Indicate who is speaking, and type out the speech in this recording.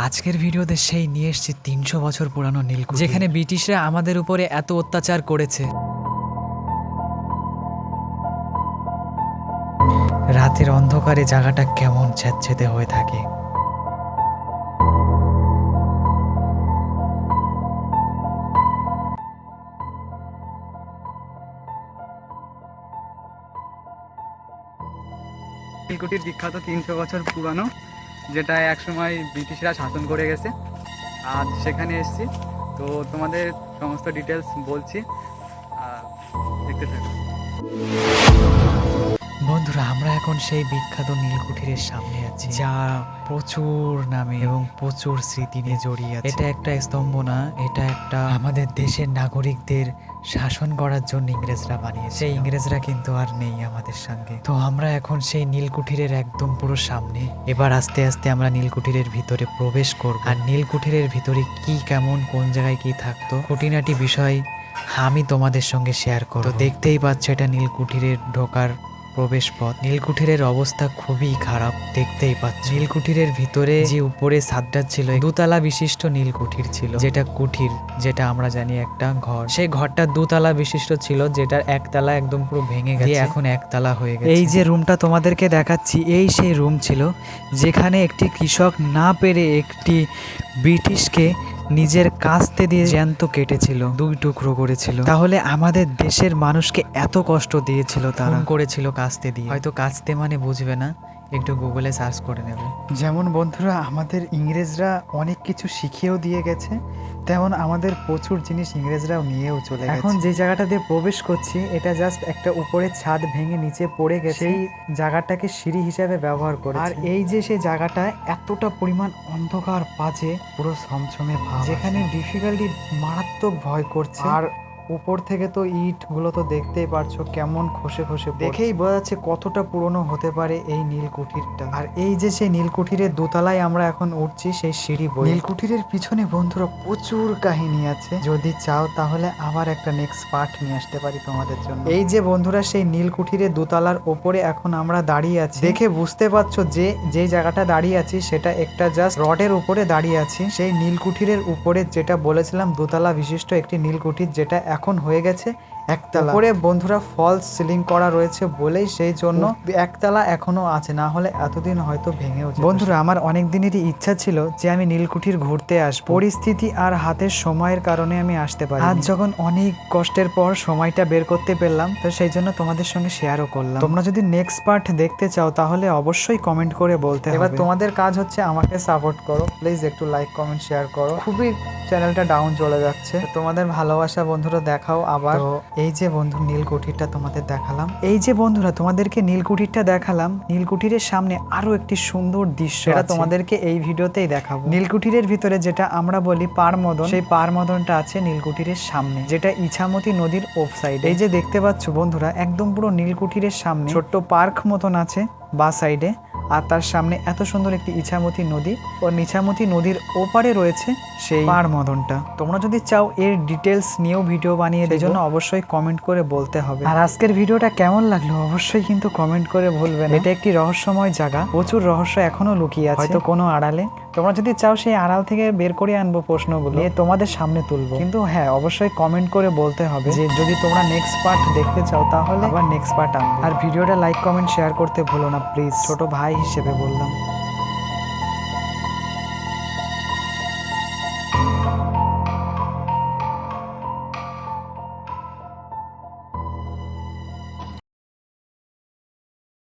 Speaker 1: আজকের ভিডিওতে সেই নিয়ে এসেছি ৩০০ বছর পুরানো নীলকুঠি, যেখানে ব্রিটিশরা আমাদের উপরে এত অত্যাচার করেছে। রাতের অন্ধকারে জায়গাটা কেমন ছেদছেদে হয়ে থাকে।
Speaker 2: নীলকুঠির বিখ্যাত ৩০০ বছর পুরানো, যেটা একসময় ব্রিটিশরা শাসন করে গেছে। আজ সেখানে এসেছি, তো তোমাদের সমস্ত ডিটেলস বলছি, দেখতে থাকো।
Speaker 1: বন্ধুরা, আমরা এখন সেই বিখ্যাত নীলকুঠিরের সামনে আছি, যা প্রচুর নামে এবং প্রচুর স্মৃতি নিয়ে জড়িয়ে আছে। এটা একটা স্তম্ভ না, এটা একটা আমাদের দেশের নাগরিকদের শাসন করার জন্য ইংরেজরা বানিয়েছে। সেই ইংরেজরা কিন্তু আর নেই আমাদের সঙ্গে। তো আমরা এখন সেই নীলকুঠিরের একদম পুরো সামনে। এবার আস্তে আস্তে আমরা নীলকুঠিরের ভিতরে প্রবেশ করব, আর নীলকুঠিরের ভিতরে কি কেমন কোন জায়গায় কি থাকতো খুঁটিনাটি বিষয় আমি তোমাদের সঙ্গে শেয়ার করব। তো দেখতেই পাচ্ছ, এটা নীলকুঠিরের ঢোকার প্রবেশ পথ। নীলকুঠিরের অবস্থা খুবই খারাপ, দেখতেই পাচ্ছ। নীলকুঠিরের ভিতরে যে উপরে ছাদটা ছিল, দোতলা বিশিষ্ট নীলকুঠির ছিল, যেটা কুঠির, যেটা আমরা জানি একটা ঘর। সেই ঘরটা দোতলা বিশিষ্ট ছিল, যেটার একতলা একদম পুরো ভেঙে গেছে, এখন একতলা হয়ে গেছে। এই যে রুমটা তোমাদেরকে দেখাচ্ছি, এই সেই রুম ছিল যেখানে একটি কৃষক না পেরে একটি ব্রিটিশকে নিজের কাস্তে দিয়ে জ্যান্ত কেটেছিল, 2 টুকরো করেছিল। তাহলে আমাদের দেশের মানুষকে এত কষ্ট দিয়েছিল, তারা করেছিল কাস্তে দিয়ে। হয়তো কাস্তে মানে বুঝবে না, একটু গুগলে সার্চ করে নেবে।
Speaker 3: যেমন বন্ধুরা, আমাদের ইংরেজরা অনেক কিছু শিখিয়েও দিয়ে গেছে, তেমন আমাদের প্রচুর জিনিস ইংরেজরাও নিয়েও চলে গেছে। এখন যে জায়গাটা দিয়ে প্রবেশ করছি, এটা জাস্ট একটা উপরের ছাদ ভেঙে নিচে পড়ে গেছে, সেই জায়গাটাকে সিঁড়ি হিসাবে ব্যবহার করে। আর এই যে সেই জায়গাটা এতটা পরিমাণ অন্ধকার, বাজে, পুরো ছমছমে ভাব, যেখানে ডিফিকাল্টি মারাত্মক ভয় করছে। আর উপর থেকে তো ইট গুলো তো দেখতেই পারছো কেমন খসে খসে, দেখেই বোঝা যাচ্ছে কতটা পুরনো হতে পারে এই নীলকুঠিরটা। আর এই যে সেই নীলকুঠিরের দোতলায় আমরা এখন উঠছি, সেই সিঁড়ি বয়ে। নীলকুঠিরের পিছনে বন্ধুরা প্রচুর কাহিনী আছে, যদি চাও তাহলে আবার একটা নেক্সট পার্ট নিয়ে আসতে পারি তোমাদের জন্য। এই যে বন্ধুরা, সেই নীলকুঠিরের দোতলার ওপরে এখন আমরা দাঁড়িয়ে আছি। দেখে বুঝতে পারছো যে জায়গাটা দাঁড়িয়ে আছি সেটা একটা জাস্ট রডের উপরে দাঁড়িয়ে আছি। সেই নীলকুঠিরের উপরে যেটা বলেছিলাম দোতলা বিশিষ্ট একটি নীলকুঠির, যেটা এখন হয়ে গেছে একতলা। উপরে বন্ধুরা ফলস সিলিং করা রয়েছে বলেই সেই জন্য একতলা এখনো আছে, না হলে এতদিন হয়তো ভেঙেও যেত। বন্ধুরা, আমার অনেক দিনেরই ইচ্ছা ছিল যে আমি নীলকুঠির ঘুরতে আসবো, পরিস্থিতি আর হাতের সময়ের কারণে আমি আসতে পারি। আজ যখন অনেক কষ্টের পর সময়টা বের করতে পারলাম, তো সেই জন্য তোমাদের সঙ্গে শেয়ারও করলাম। তোমরা যদি নেক্সট পার্ট দেখতে চাও তাহলে অবশ্যই কমেন্ট করে বলতে হবে। এবার তোমাদের কাজ হচ্ছে আমাকে সাপোর্ট করো, প্লিজ একটু লাইক কমেন্ট শেয়ার করো। খুবই চ্যানেলটা ডাউন চলে যাচ্ছে, তোমাদের ভালোবাসা বন্ধুরা দেখাও আবার। এই যে বন্ধু নীলকুঠিরটা তোমাদের দেখালাম, এই যে বন্ধুরা তোমাদেরকে নীলকুঠিরটা দেখালাম, নীলকুঠিরের সামনে আরো একটি সুন্দর দৃশ্য, এটা তোমাদেরকে এই ভিডিওতেই দেখাবো। নীলকুঠিরের ভিতরে যেটা আমরা বলি পারমদন, সেই পারমদনটা আছে নীলকুঠিরের সামনে, যেটা ইছামতি নদীর অফ সাইড। এই যে দেখতে পাচ্ছ বন্ধুরা, একদম পুরো নীলকুঠিরের সামনে ছোট্ট পার্ক মতন আছে বা সাইডে, আর তার সামনে এত সুন্দর একটি ইছামতি নদী, ও ইছামতি নদীর ওপারে রয়েছে সেই পারমদনটা। তোমরা যদি চাও এর ডিটেলস নিয়েও ভিডিও বানিয়ে, সেই জন্য অবশ্যই কমেন্ট করে বলতে হবে। আর আজকের ভিডিওটা কেমন লাগলো অবশ্যই কিন্তু কমেন্ট করে বলবেন। এটা একটি রহস্যময় জায়গা, প্রচুর রহস্য এখনো লুকিয়ে আছে, হয়তো কোনো আড়ালে। তোমরা যদি চাও সেই আড়াল থেকে বের করে আনবো প্রশ্নগুলো, নিয়ে তোমাদের সামনে তুলবো। কিন্তু হ্যাঁ, অবশ্যই কমেন্ট করে বলতে হবে যে যদি তোমরা নেক্সট পার্ট দেখতে চাও তাহলে আবার নেক্সট পার্ট আনবো। আর ভিডিওটা লাইক কমেন্ট শেয়ার করতে ভুলো না প্লিজ, ছোট ভাই হিসেবে বললাম।